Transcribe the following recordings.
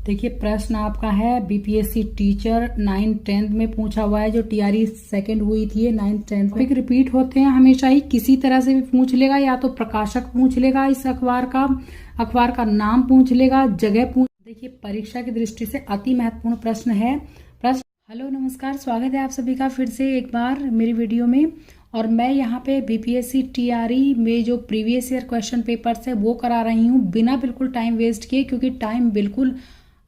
देखिए प्रश्न आपका है बीपीएससी टीचर 9th-10th में पूछा हुआ है, जो टीआरई सेकंड हुई थी 9th-10th में। रिपीट होते हैं हमेशा ही, किसी तरह से भी पूछ लेगा, या तो प्रकाशक पूछ लेगा इस अखबार का नाम पूछ लेगा, जगह पूछ। देखिए परीक्षा की दृष्टि से अति महत्वपूर्ण प्रश्न है। हेलो नमस्कार, स्वागत है आप सभी का फिर से एक बार मेरी वीडियो में। और मैं यहाँ पे बीपीएससी टीआरई में जो प्रीवियस ईयर क्वेश्चन पेपर्स है वो करा रही हूँ बिना बिल्कुल टाइम वेस्ट किए, क्योंकि टाइम बिल्कुल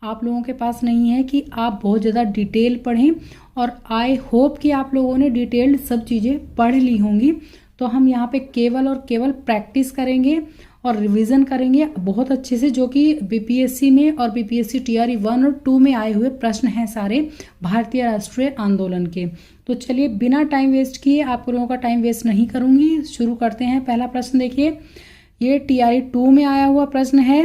आप लोगों के पास नहीं है कि आप बहुत ज़्यादा डिटेल पढ़ें। और आई होप कि आप लोगों ने डिटेल्ड सब चीज़ें पढ़ ली होंगी। तो हम यहाँ पे केवल और केवल प्रैक्टिस करेंगे और रिवीजन करेंगे बहुत अच्छे से, जो कि बीपीएससी में और बीपीएससी टीआरई 1 और 2 में आए हुए प्रश्न हैं सारे भारतीय राष्ट्रीय आंदोलन के। तो चलिए बिना टाइम वेस्ट किए, आप लोगों का टाइम वेस्ट नहीं करूंगी, शुरू करते हैं। पहला प्रश्न देखिए, ये टीआरई 2 में आया हुआ प्रश्न है।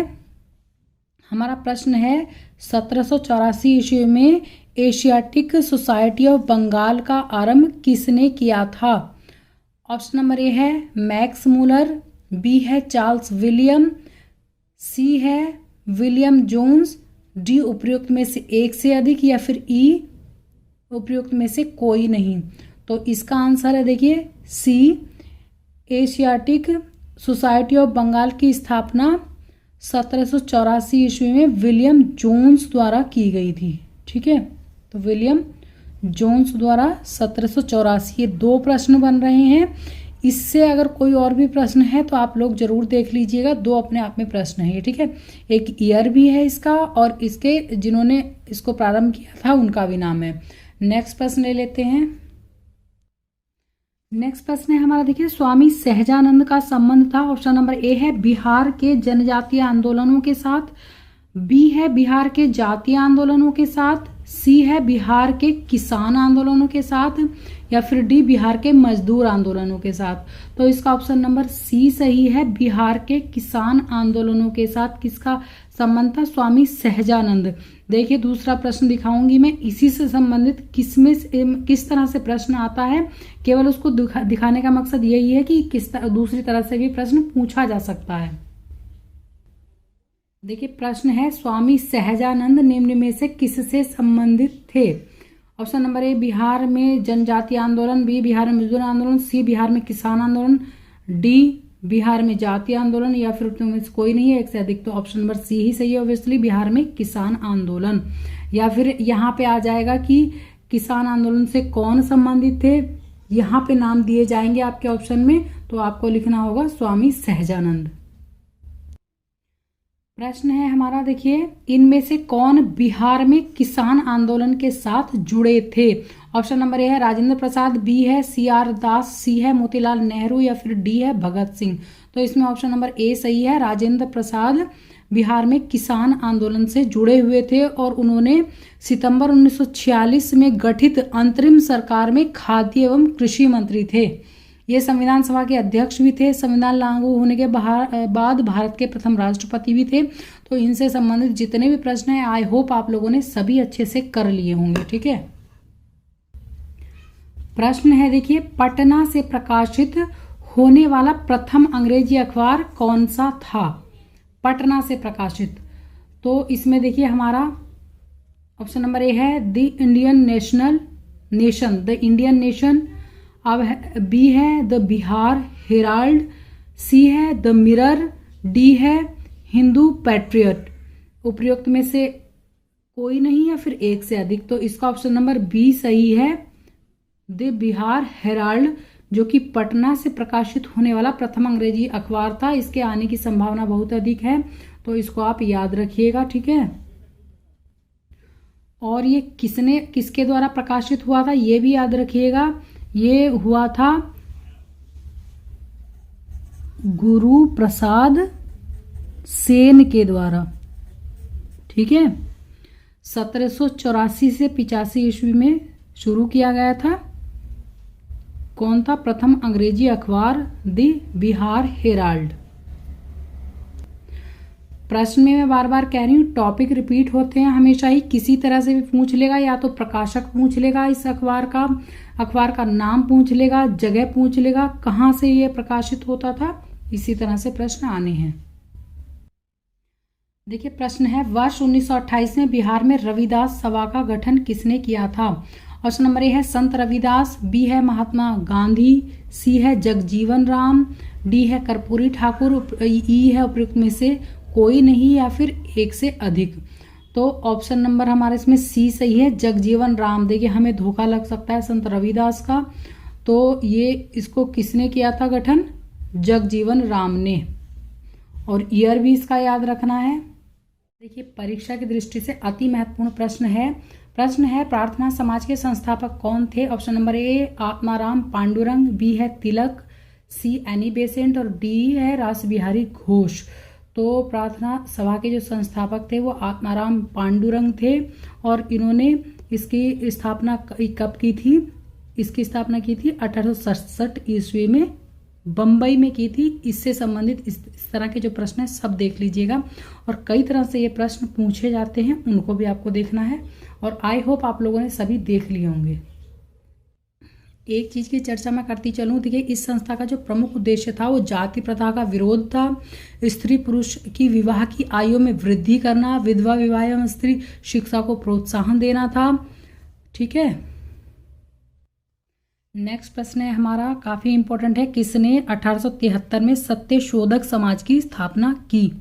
हमारा प्रश्न है 1784 ईस्वी में एशियाटिक सोसाइटी ऑफ बंगाल का आरंभ किसने किया था? ऑप्शन नंबर ए है मैक्स मूलर, बी है चार्ल्स विलियम, सी है विलियम जोन्स, डी उपयुक्त में से एक से अधिक, या फिर ई उपयुक्त में से कोई नहीं। तो इसका आंसर है देखिए सी, एशियाटिक सोसाइटी ऑफ बंगाल की स्थापना 1784 ईस्वी में विलियम जोन्स द्वारा की गई थी। ठीक है, तो विलियम जोन्स द्वारा 1784। ये 2 प्रश्न बन रहे हैं। इससे अगर कोई और भी प्रश्न है तो आप लोग जरूर देख लीजिएगा, 2 अपने आप में प्रश्न है ये। ठीक है, एक ईयर भी है इसका और इसके जिन्होंने इसको प्रारंभ किया था उनका भी नाम है। नेक्स्ट प्रश्न ले लेते हैं। नेक्स्ट प्रश्न है हमारा, देखिए स्वामी सहजानंद का संबंध था। ऑप्शन नंबर ए है बिहार के जनजातीय आंदोलनों के साथ, बी है बिहार के जातीय आंदोलनों के साथ, सी है बिहार के किसान आंदोलनों के साथ, या फिर डी बिहार के मजदूर आंदोलनों के साथ। तो इसका ऑप्शन नंबर सी सही है, बिहार के किसान आंदोलनों के साथ किसका संबंध था? स्वामी सहजानंद। देखिए दूसरा प्रश्न दिखाऊंगी मैं, इसी से संबंधित किस तरह से प्रश्न आता है, केवल उसको दिखाने का मकसद यही है कि दूसरी तरह से भी प्रश्न पूछा जा सकता है। देखिए प्रश्न है स्वामी सहजानंद निम्न में से किससे संबंधित थे? ऑप्शन नंबर ए बिहार में जनजातीय आंदोलन, बी बिहार में मजदूर आंदोलन, सी बिहार में किसान आंदोलन, डी बिहार में जातीय आंदोलन, या फिर में से कोई नहीं है एक से अधिक। तो ऑप्शन नंबर सी ही सही है ऑब्वियसली, बिहार में किसान आंदोलन। या फिर यहाँ पे आ जाएगा कि किसान आंदोलन से कौन संबंधित थे, यहाँ पे नाम दिए जाएंगे आपके ऑप्शन में, तो आपको लिखना होगा स्वामी सहजानंद। प्रश्न है हमारा, देखिए इनमें से कौन बिहार में किसान आंदोलन के साथ जुड़े थे? ऑप्शन नंबर ए है राजेंद्र प्रसाद, बी है CR दास, सी है मोतीलाल नेहरू, या फिर डी है भगत सिंह। तो इसमें ऑप्शन नंबर ए सही है, राजेंद्र प्रसाद बिहार में किसान आंदोलन से जुड़े हुए थे और उन्होंने सितंबर 1946 में गठित अंतरिम सरकार में खाद्य एवं कृषि मंत्री थे। ये संविधान सभा के अध्यक्ष भी थे, संविधान लागू होने के बाद भारत के प्रथम राष्ट्रपति भी थे। तो इनसे संबंधित जितने भी प्रश्न हैं आई होप आप लोगों ने सभी अच्छे से कर लिए होंगे। ठीक है, प्रश्न है देखिए, पटना से प्रकाशित होने वाला प्रथम अंग्रेजी अखबार कौन सा था? पटना से प्रकाशित, तो इसमें देखिए हमारा ऑप्शन नंबर ए है द इंडियन नेशन, अब बी है द बिहार हेराल्ड, सी है द मिरर, डी है हिंदू पैट्रियट। उपयुक्त में से कोई नहीं या फिर एक से अधिक। तो इसका ऑप्शन नंबर बी सही है, द बिहार हेराल्ड, जो कि पटना से प्रकाशित होने वाला प्रथम अंग्रेजी अखबार था। इसके आने की संभावना बहुत अधिक है, तो इसको आप याद रखिएगा। ठीक है, और ये किसके द्वारा प्रकाशित हुआ था ये भी याद रखिएगा। ये हुआ था गुरु प्रसाद सेन के द्वारा। ठीक है, 1784 से 85 ईस्वी में शुरू किया गया था। कौन था प्रथम अंग्रेजी अखबार? The Bihar Herald. प्रश्न में मैं बार बार कह रही हूँ टॉपिक रिपीट होते हैं हमेशा ही, किसी तरह से भी पूछ लेगा, या तो प्रकाशक पूछ लेगा इस अखबार का नाम पूछ लेगा, जगह पूछ लेगा, कहाँ से ये प्रकाशित होता था, इसी तरह से प्रश्न आने हैं। देखिए प्रश्न है, वर्ष 1928 में बिहार में रविदास सभा का गठन किसने किया था? ऑप्शन नंबर ए है संत रविदास, बी है महात्मा गांधी, सी है जगजीवन राम, डी है कर्पूरी ठाकुर, ई है उपयुक्त में से कोई नहीं, या फिर एक से अधिक। तो ऑप्शन नंबर हमारे इसमें सी सही है, जगजीवन राम। देखिए हमें धोखा लग सकता है संत रविदास का, तो ये इसको किसने किया था गठन? जगजीवन राम ने। और ईयर भी इसका याद रखना है। देखिए परीक्षा की दृष्टि से अति महत्वपूर्ण प्रश्न है प्रार्थना समाज के संस्थापक कौन थे? Option number A Atmaram Pandurang, B है तिलक, सी एनी बेसेंट और डी है रासबिहारी घोष। तो प्रार्थना सभा के जो संस्थापक थे वो आत्माराम पांडुरंग थे, और इन्होंने इसकी स्थापना कब की थी? इसकी स्थापना की थी 1867 ईस्वी में बम्बई में की थी। इससे संबंधित इस तरह के जो प्रश्न है सब देख लीजिएगा, और कई तरह से ये प्रश्न पूछे जाते हैं उनको भी आपको देखना है, और आई होप आप लोगों ने सभी देख लिए होंगे। एक चीज की चर्चा मैं करती चलूं। देखिए इस संस्था का जो प्रमुख उद्देश्य था वो जाति प्रथा का विरोध था, स्त्री पुरुष की विवाह की आयु में वृद्धि करना, विधवा विवाह एवं स्त्री शिक्षा को प्रोत्साहन देना था। ठीक है, नेक्स्ट प्रश्न है हमारा, काफी इंपॉर्टेंट है, किसने 1873 में सत्यशोधक समाज की स्थापना की?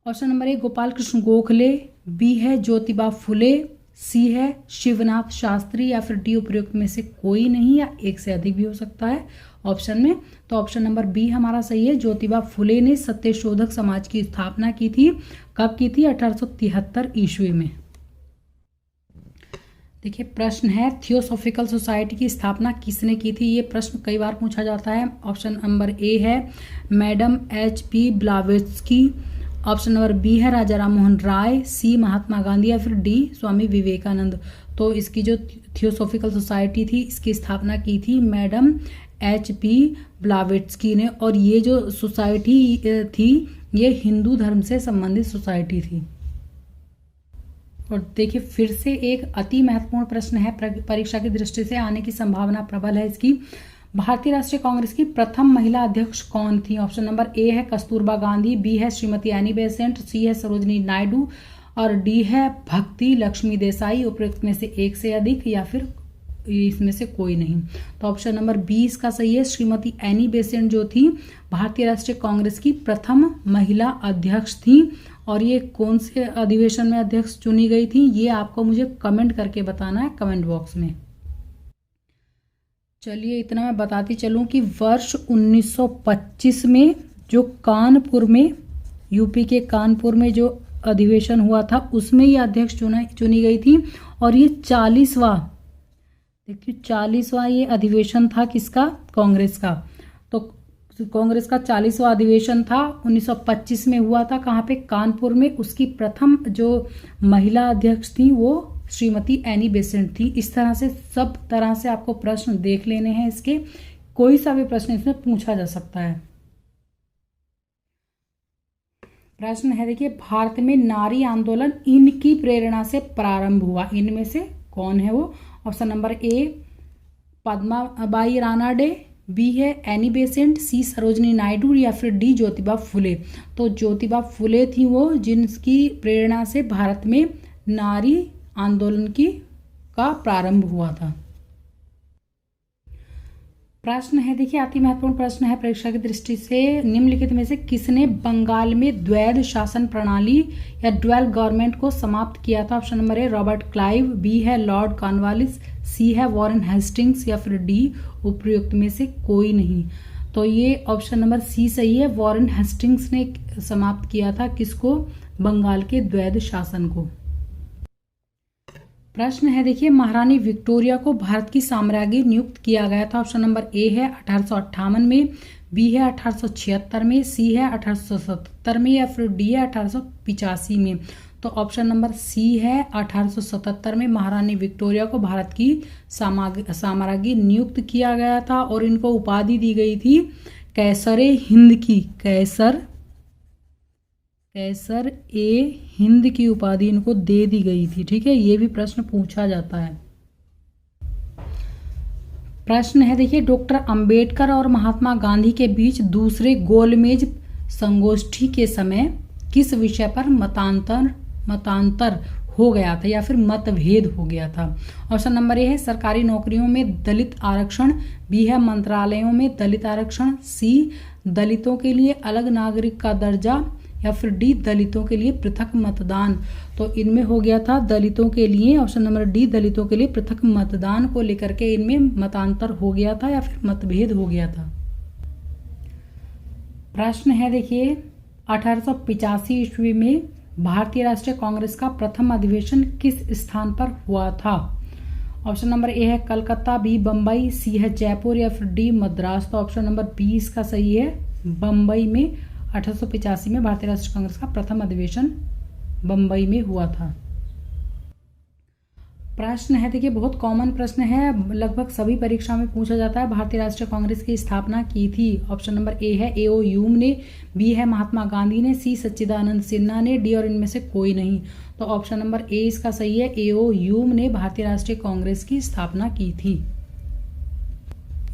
Option number A Gopal Krishna Gokhale, B है ज्योतिबा फुले, सी है शिवनाथ शास्त्री, या फिर डी उपयुक्त में से कोई नहीं, या एक से अधिक भी हो सकता है ऑप्शन में। तो ऑप्शन नंबर बी हमारा सही है, ज्योतिबा फुले ने सत्यशोधक समाज की स्थापना की थी। कब की थी? 1873 ईस्वी में। देखिए प्रश्न है, थियोसॉफिकल सोसाइटी की स्थापना किसने की थी? ये प्रश्न कई बार पूछा जाता है। ऑप्शन नंबर ए है madam HP Blavatsky, option number B है राजा राम मोहन राय, सी महात्मा गांधी, या फिर डी स्वामी विवेकानंद। तो इसकी जो थियोसॉफिकल सोसाइटी थी इसकी स्थापना की थी मैडम HP ब्लावेट्स्की ने, और ये जो सोसाइटी थी ये हिंदू धर्म से संबंधित सोसाइटी थी। और देखिए फिर से एक अति महत्वपूर्ण प्रश्न है, परीक्षा की दृष्टि से आने की संभावना प्रबल है इसकी। भारतीय राष्ट्रीय कांग्रेस की प्रथम महिला अध्यक्ष कौन थी? ऑप्शन नंबर ए है कस्तूरबा गांधी, बी है श्रीमती एनी बेसेंट, सी है सरोजनी नायडू, और डी है भक्ति लक्ष्मी देसाई। उपयुक्त में से एक से अधिक, या फिर इसमें से कोई नहीं। तो ऑप्शन नंबर 20 का सही है, श्रीमती एनी बेसेंट जो थी भारतीय राष्ट्रीय कांग्रेस की प्रथम महिला अध्यक्ष थी। और ये कौन से अधिवेशन में अध्यक्ष चुनी गई थी ये आपको मुझे कमेंट करके बताना है कमेंट बॉक्स में। चलिए इतना मैं बताती चलूं कि वर्ष 1925 में जो कानपुर में, यूपी के कानपुर में जो अधिवेशन हुआ था उसमें ये अध्यक्ष चुनी गई थी। और ये 40वां, देखिए 40वां ये अधिवेशन था किसका? कांग्रेस का। तो कांग्रेस का 40वां अधिवेशन था 1925 में हुआ था। कहाँ पे? कानपुर में। उसकी प्रथम जो महिला अध्यक्ष थी वो श्रीमती एनी बेसेंट थी। इस तरह से सब तरह से आपको प्रश्न देख लेने हैं इसके, कोई सा भी प्रश्न इसमें पूछा जा सकता है। प्रश्न है देखिए, भारत में नारी आंदोलन इनकी प्रेरणा से प्रारंभ हुआ, इनमें से कौन है वो? Option number A Padmabai Ranade, B है Annie Besant, C Sarojini Naidu, या फिर डी ज्योतिबा फुले। तो ज्योतिबा फुले थी वो जिनकी प्रेरणा से भारत में नारी आंदोलन का प्रारंभ हुआ था। प्रश्न है देखिए, अति महत्वपूर्ण प्रश्न है परीक्षा की दृष्टि से, निम्नलिखित में से किसने बंगाल में द्वैध शासन प्रणाली या ड्वेल गवर्नमेंट को समाप्त किया था? Option number A Robert Clive, B है लॉर्ड कॉर्नवालिस, सी है वॉरेन हेस्टिंग्स, या फिर डी उपयुक्त में से कोई नहीं। तो ये ऑप्शन नंबर सी सही है, वॉरेन हेस्टिंग्स ने समाप्त किया था किसको? बंगाल के द्वैध शासन को। प्रश्न है देखिए, महारानी विक्टोरिया को भारत की साम्राज्ञी नियुक्त किया गया था। ऑप्शन नंबर ए है 1858 में, बी है 1876 में, सी है 1877 में, या फिर डी है 1885 में। तो ऑप्शन नंबर सी है 1877 में महारानी विक्टोरिया को भारत की साम्राज्ञी नियुक्त किया गया था, और इनको उपाधि दी गई थी कैसरे हिंद की। कैसर ए हिंद की उपाधि इनको दे दी गई थी। ठीक है, ये भी प्रश्न पूछा जाता है। प्रश्न है देखिए, डॉक्टर अंबेडकर और महात्मा गांधी के बीच दूसरे गोलमेज संगोष्ठी के समय किस विषय पर मतांतर हो गया था या फिर मतभेद हो गया था। ऑप्शन नंबर ए है सरकारी नौकरियों में दलित आरक्षण, बी है मंत्रालयों में दलित आरक्षण, सी दलितों के लिए अलग नागरिक का दर्जा, या फिर डी दलितों के लिए पृथक मतदान। तो इनमें हो गया था दलितों के लिए, ऑप्शन नंबर डी दलितों के लिए पृथक मतदान को लेकर के इनमें मतांतर हो गया था या फिर मतभेद हो गया था। प्रश्न है देखिए 1885 ईस्वी में भारतीय राष्ट्रीय कांग्रेस का प्रथम अधिवेशन किस स्थान पर हुआ था। ऑप्शन नंबर ए है कलकत्ता, बी बम्बई, सी है जयपुर, या फिर डी मद्रास। तो ऑप्शन नंबर बी इसका सही है, बम्बई में 1885 में भारतीय राष्ट्रीय कांग्रेस का प्रथम अधिवेशन बम्बई में हुआ था। प्रश्न है देखिए बहुत कॉमन प्रश्न है, लगभग सभी परीक्षा में पूछा जाता है। भारतीय राष्ट्रीय कांग्रेस की स्थापना की थी। ऑप्शन नंबर ए है ए.ओ. ह्यूम ने, बी है महात्मा गांधी ने, सी सच्चिदानंद सिन्हा ने, डी और इनमें से कोई नहीं। तो ऑप्शन नंबर ए इसका सही है, ए.ओ. ह्यूम ने भारतीय राष्ट्रीय कांग्रेस की स्थापना की थी।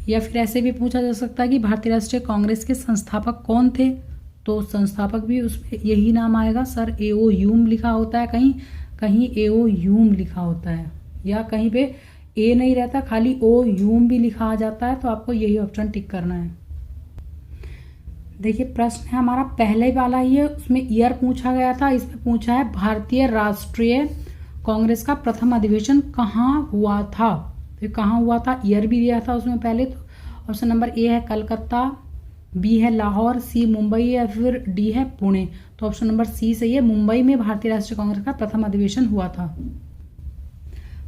या फिर ऐसे भी पूछा जा सकता है कि भारतीय राष्ट्रीय कांग्रेस के संस्थापक कौन थे, तो संस्थापक भी उसमें यही नाम आएगा। Sir A.O.. ह्यूम लिखा होता है, कहीं कहीं ए.ओ. ह्यूम लिखा होता है, या कहीं पे ए नहीं रहता, खाली ओ ह्यूम भी लिखा आ जाता है, तो आपको यही ऑप्शन टिक करना है। देखिए प्रश्न है हमारा पहले वाला ही है, उसमें ईयर पूछा गया था। इसमें पूछा है भारतीय राष्ट्रीय कांग्रेस का प्रथम अधिवेशन कहाँ हुआ था। तो कहाँ हुआ था, ईयर भी दिया था उसमें पहले। तो ऑप्शन नंबर ए है कलकत्ता, बी है लाहौर, सी मुंबई, या फिर डी है पुणे। तो ऑप्शन नंबर सी सही है, मुंबई में भारतीय राष्ट्रीय कांग्रेस का प्रथम अधिवेशन हुआ था।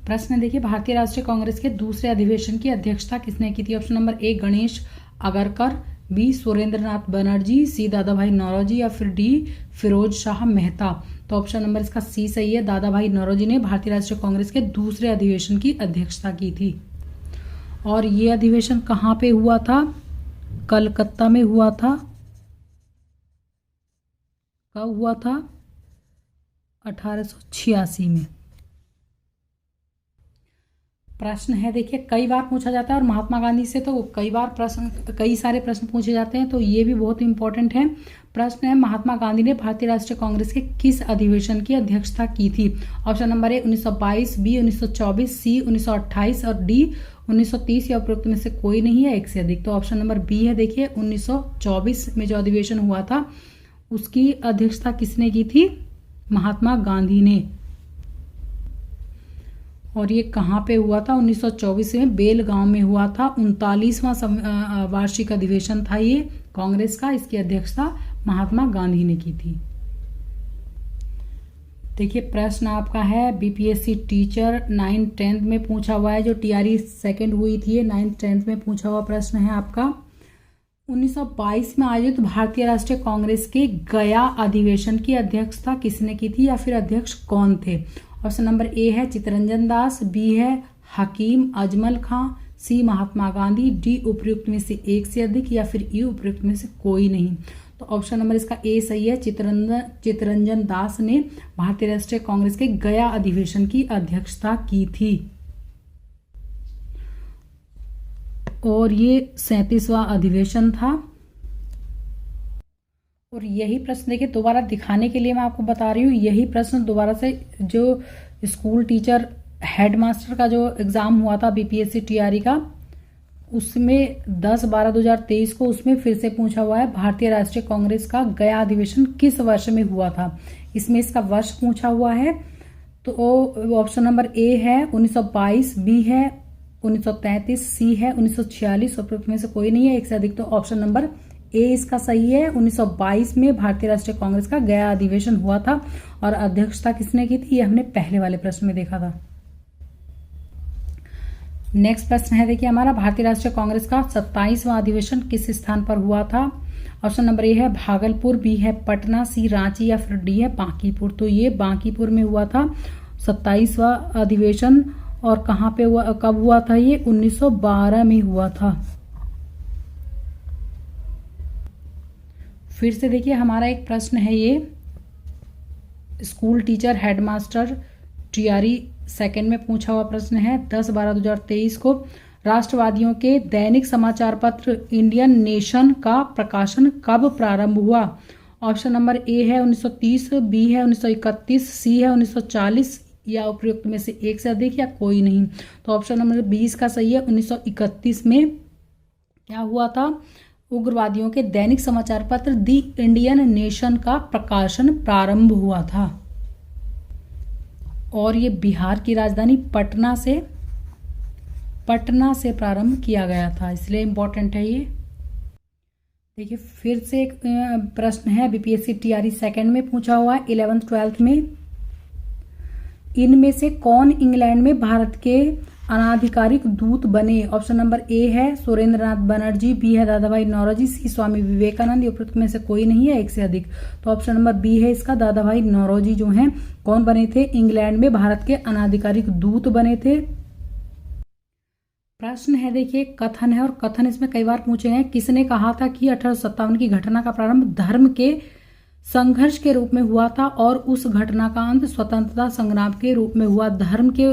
प्रश्न देखिए भारतीय राष्ट्रीय कांग्रेस के दूसरे अधिवेशन की अध्यक्षता किसने की थी। Option number A Ganesh Agarkar, B Surendranath Banerjee, C Dadabhai Naoroji, या फिर डी फिरोज शाह मेहता। तो ऑप्शन नंबर इसका सी सही है, दादा भाई नौरोजी ने भारतीय राष्ट्रीय कांग्रेस के दूसरे अधिवेशन की अध्यक्षता की थी। और ये अधिवेशन कहाँ पे हुआ था, कलकत्ता में हुआ था। कब हुआ था, 1886 में। प्रश्न है देखिए कई बार पूछा जाता है, और महात्मा गांधी से तो कई सारे प्रश्न पूछे जाते हैं, तो ये भी बहुत इंपॉर्टेंट है। प्रश्न है महात्मा गांधी ने भारतीय राष्ट्रीय कांग्रेस के किस अधिवेशन की अध्यक्षता की थी। ऑप्शन नंबर ए 1922, बी 1924, सी 1928, और डी 1930, या उपरोक्त में से कोई नहीं है, एक से अधिक। तो ऑप्शन नंबर बी है देखिए 1924 में जो अधिवेशन हुआ था उसकी अध्यक्षता किसने की थी, महात्मा गांधी ने। और ये कहाँ पे हुआ था, 1924 में बेलगांव में हुआ था। 39वां वार्षिक अधिवेशन था ये कांग्रेस का, इसकी अध्यक्षता महात्मा गांधी ने की थी। देखिए प्रश्न आपका है बीपीएससी टीचर 9th-10th में पूछा हुआ है, जो टीआरई सेकंड हुई थी, 9th-10th में पूछा हुआ प्रश्न है आपका। 1922 में आयोजित भारतीय राष्ट्रीय कांग्रेस के गया अधिवेशन की अध्यक्षता किसने की थी, या फिर अध्यक्ष कौन थे। ऑप्शन नंबर ए है चितरंजन दास, बी है हकीम अजमल खां, सी महात्मा गांधी, डी उपयुक्त में से एक से अधिक, या फिर ई उपयुक्त में से कोई नहीं। तो ऑप्शन नंबर इसका ए सही है, चितरंजन दास ने भारतीय राष्ट्रीय कांग्रेस के गया अधिवेशन की अध्यक्षता की थी। और ये 37वां अधिवेशन था। और यही प्रश्न देखिए दोबारा दिखाने के लिए मैं आपको बता रही हूँ, यही प्रश्न दोबारा से जो स्कूल टीचर हेडमास्टर का जो एग्जाम हुआ था बीपीएससी टीआरई का, उसमें 10/12/2023 को उसमें फिर से पूछा हुआ है भारतीय राष्ट्रीय कांग्रेस का गया अधिवेशन किस वर्ष में हुआ था। इसमें इसका वर्ष पूछा हुआ है। तो ऑप्शन नंबर ए है 1922, बी है 1933, सी है 1946, और में से कोई नहीं है, एक से अधिक। तो ऑप्शन नंबर ए इसका सही है, 1922 में भारतीय राष्ट्रीय कांग्रेस का गया अधिवेशन हुआ था। और अध्यक्षता किसने की थी, ये हमने पहले वाले प्रश्न में देखा था। नेक्स्ट प्रश्न है देखिए हमारा भारतीय राष्ट्रीय कांग्रेस का 27वां अधिवेशन किस स्थान पर हुआ था। ऑप्शन नंबर ए है भागलपुर, बी है पटना, सी रांची, या फिर डी है बांकीपुर। तो ये बांकीपुर में हुआ था 27वां अधिवेशन। और कहाँ पे हुआ, कब हुआ था ये, 1912 में हुआ था। फिर से देखिए हमारा एक प्रश्न है, ये school teacher headmaster TRE second में पूछा हुआ प्रश्न है। 10/12/2023 को राष्ट्रवादियों के दैनिक समाचार पत्र इंडियन नेशन का प्रकाशन कब प्रारंभ हुआ। ऑप्शन नंबर ए है 1930, बी है 1931, सी है 1940 या उपयुक्त में से एक से अधिक या कोई नहीं। तो ऑप्शन नंबर 20 का सही है। 1931 में क्या हुआ था, उग्रवादियों के दैनिक समाचार पत्र दी इंडियन नेशन का प्रकाशन प्रारंभ हुआ था और ये बिहार की राजधानी पटना से प्रारंभ किया गया था, इसलिए इंपॉर्टेंट है ये। देखिए फिर से एक प्रश्न है बीपीएससी टीआरई सेकंड में पूछा हुआ है 11th 12th में। इनमें से कौन इंग्लैंड में भारत के अनाधिकारिक दूत बने? ऑप्शन नंबर ए है सुरेंद्रनाथ बनर्जी, बी है दादाभाई नौरोजी, सी स्वामी विवेकानंद, उपयुक्त में से कोई नहीं है एक से अधिक। तो ऑप्शन नंबर बी है इसका, दादाभाई नौरोजी जो हैं कौन बने थे, इंग्लैंड में भारत के अनाधिकारिक दूत बने थे। प्रश्न है देखिए कथन है, और कथन इसमें कई बार पूछे हैं। किसने कहा था कि 1857 की घटना का प्रारंभ धर्म के संघर्ष के रूप में हुआ था और उस घटना का अंत स्वतंत्रता संग्राम के रूप में हुआ? धर्म के,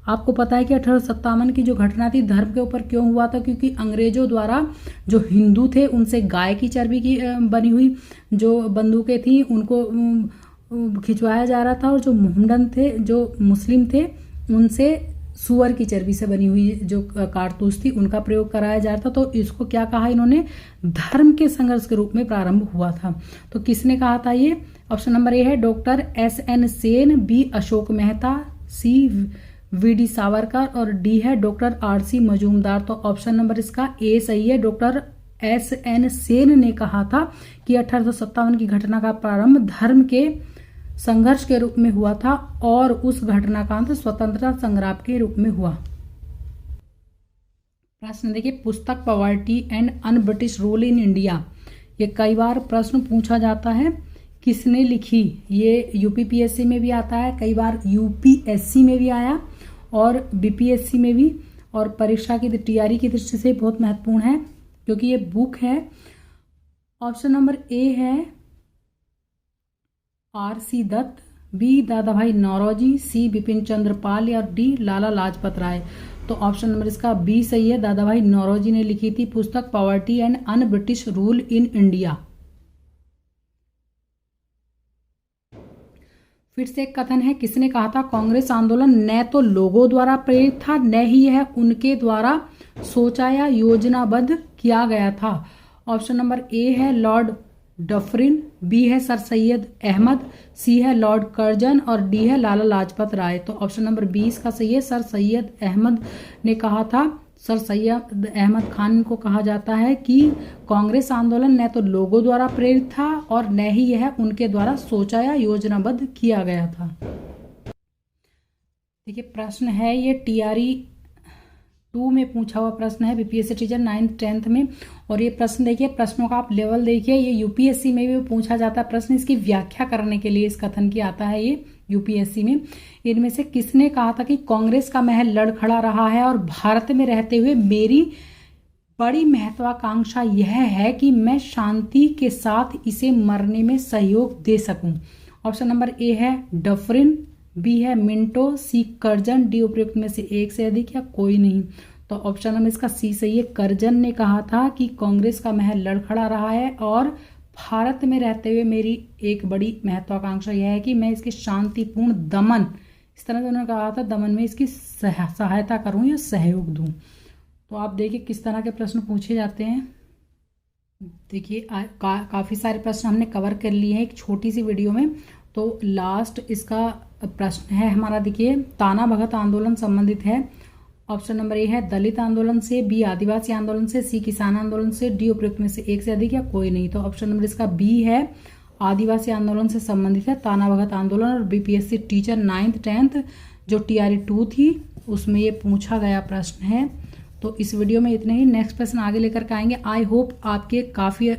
आपको पता है कि 1857 की जो घटना थी धर्म के ऊपर क्यों हुआ था, क्योंकि अंग्रेजों द्वारा जो हिंदू थे उनसे गाय की चर्बी की बनी हुई जो बंदूकें थी उनको खिंचवाया जा रहा था, और जो मोहम्मदन थे, जो मुस्लिम थे, उनसे सुअर की चर्बी से बनी हुई जो कारतूस थी उनका प्रयोग कराया जा रहा था। तो इसको क्या कहा इन्होंने, धर्म के संघर्ष के रूप में प्रारंभ हुआ था। तो किसने कहा था ये? ऑप्शन नंबर ए है doctor S N. Sen, B Ashok Mehta, C V D. Savarkar और डी है डॉक्टर आर.सी. मजूमदार। तो ऑप्शन नंबर इसका ए सही है। Doctor S N. सेन ने कहा था कि 1857 की घटना का प्रारंभ धर्म के संघर्ष के रूप में हुआ था और उस घटना का अंत स्वतंत्रता संग्राम के रूप में हुआ। प्रश्न देखिए पुस्तक poverty and un British rule in India, ये कई बार प्रश्न पूछा जाता है। किसने लिखी? ये यूपीपीएससी में भी आता है, कई बार यूपीएससी में भी आया और बीपीएससी में भी, और परीक्षा की टीआरई की दृष्टि से बहुत महत्वपूर्ण है क्योंकि ये बुक है। ऑप्शन नंबर ए है आर.सी. दत्त, बी दादाभाई नौरोजी, सी बिपिन चंद्र पाल और डी लाला लाजपत राय। तो ऑप्शन नंबर इसका बी सही है। दादाभाई नौरोजी ने लिखी थी पुस्तक poverty and un British rule in India. फिर से एक कथन है, किसने कहा था कांग्रेस आंदोलन न तो लोगों द्वारा प्रेरित था न ही यह उनके द्वारा सोचा या योजनाबद्ध किया गया था? ऑप्शन नंबर ए है लॉर्ड डफरिन, बी है सर सैयद अहमद, सी है लॉर्ड कर्जन और डी है लाला लाजपत राय। तो ऑप्शन नंबर 20 का सही है। सर सैयद अहमद ने कहा था, सर सैयद अहमद खान को कहा जाता है कि कांग्रेस आंदोलन न तो लोगों द्वारा प्रेरित था और न ही यह उनके द्वारा सोचा या योजनाबद्ध किया गया था। देखिए प्रश्न है ये टीआरई 2 में पूछा हुआ प्रश्न है बीपीएससी टीचर 9th 10th में, और ये प्रश्न देखिए, प्रश्नों का आप लेवल देखिए, ये यूपीएससी में भी पूछा जाता है प्रश्न, इसकी व्याख्या करने के लिए इस कथन की आता है ये यूपीएससी में। इनमें से किसने कहा था कि कांग्रेस का महल लड़ खड़ा रहा है और भारत में रहते हुए मेरी बड़ी महत्वाकांक्षा यह है कि मैं शांति के साथ इसे मरने में सहयोग दे सकूं? ऑप्शन नंबर ए है डफरिन, बी है मिंटो, सी कर्जन, डी उपयुक्त में से एक से अधिक या कोई नहीं। तो ऑप्शन नंबर इसका सी सही है। कर्जन ने कहा था कि कांग्रेस का महल लड़ खड़ा रहा है और भारत में रहते हुए मेरी एक बड़ी महत्वाकांक्षा यह है कि मैं इसके शांतिपूर्ण दमन, इस तरह से उन्होंने कहा था, दमन में इसकी सहायता करूं या सहयोग दूं। तो आप देखिए किस तरह के प्रश्न पूछे जाते हैं। देखिए काफ़ी सारे प्रश्न हमने कवर कर लिए हैं एक छोटी सी वीडियो में। तो लास्ट इसका प्रश्न है हमारा, देखिए ताना भगत आंदोलन संबंधित है। ऑप्शन नंबर ए है दलित आंदोलन से, बी आदिवासी आंदोलन से, सी किसान आंदोलन से, डी उपयुक्त में से एक से अधिक या कोई नहीं। तो ऑप्शन नंबर इसका बी है, आदिवासी आंदोलन से संबंधित है ताना भगत आंदोलन, और बीपीएससी टीचर 9th 10th जो टीआरई 2 थी उसमें ये पूछा गया प्रश्न है। तो इस वीडियो में इतने ही, नेक्स्ट प्रश्न आगे लेकर के आएंगे। आई होप आपके काफ़ी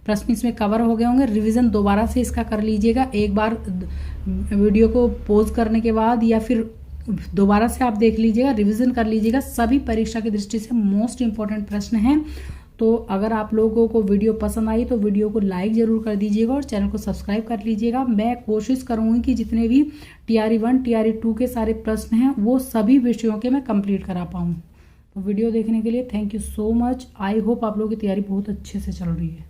प्रश्न इसमें कवर हो गए होंगे। रिवीजन दोबारा से इसका कर लीजिएगा, एक बार वीडियो को पॉज करने के बाद या फिर दोबारा से आप देख लीजिएगा, रिवीजन कर लीजिएगा। सभी परीक्षा की दृष्टि से मोस्ट इंपॉर्टेंट प्रश्न हैं। तो अगर आप लोगों को वीडियो पसंद आई तो वीडियो को लाइक जरूर कर दीजिएगा और चैनल को सब्सक्राइब कर लीजिएगा। मैं कोशिश करूंगी कि जितने भी टीआरई 1 टीआरई 2 के सारे प्रश्न हैं वो सभी विषयों के मैं कंप्लीट करा पाऊँ। तो वीडियो देखने के लिए thank you so much. I hope आप लोगों की तैयारी बहुत अच्छे से चल रही है।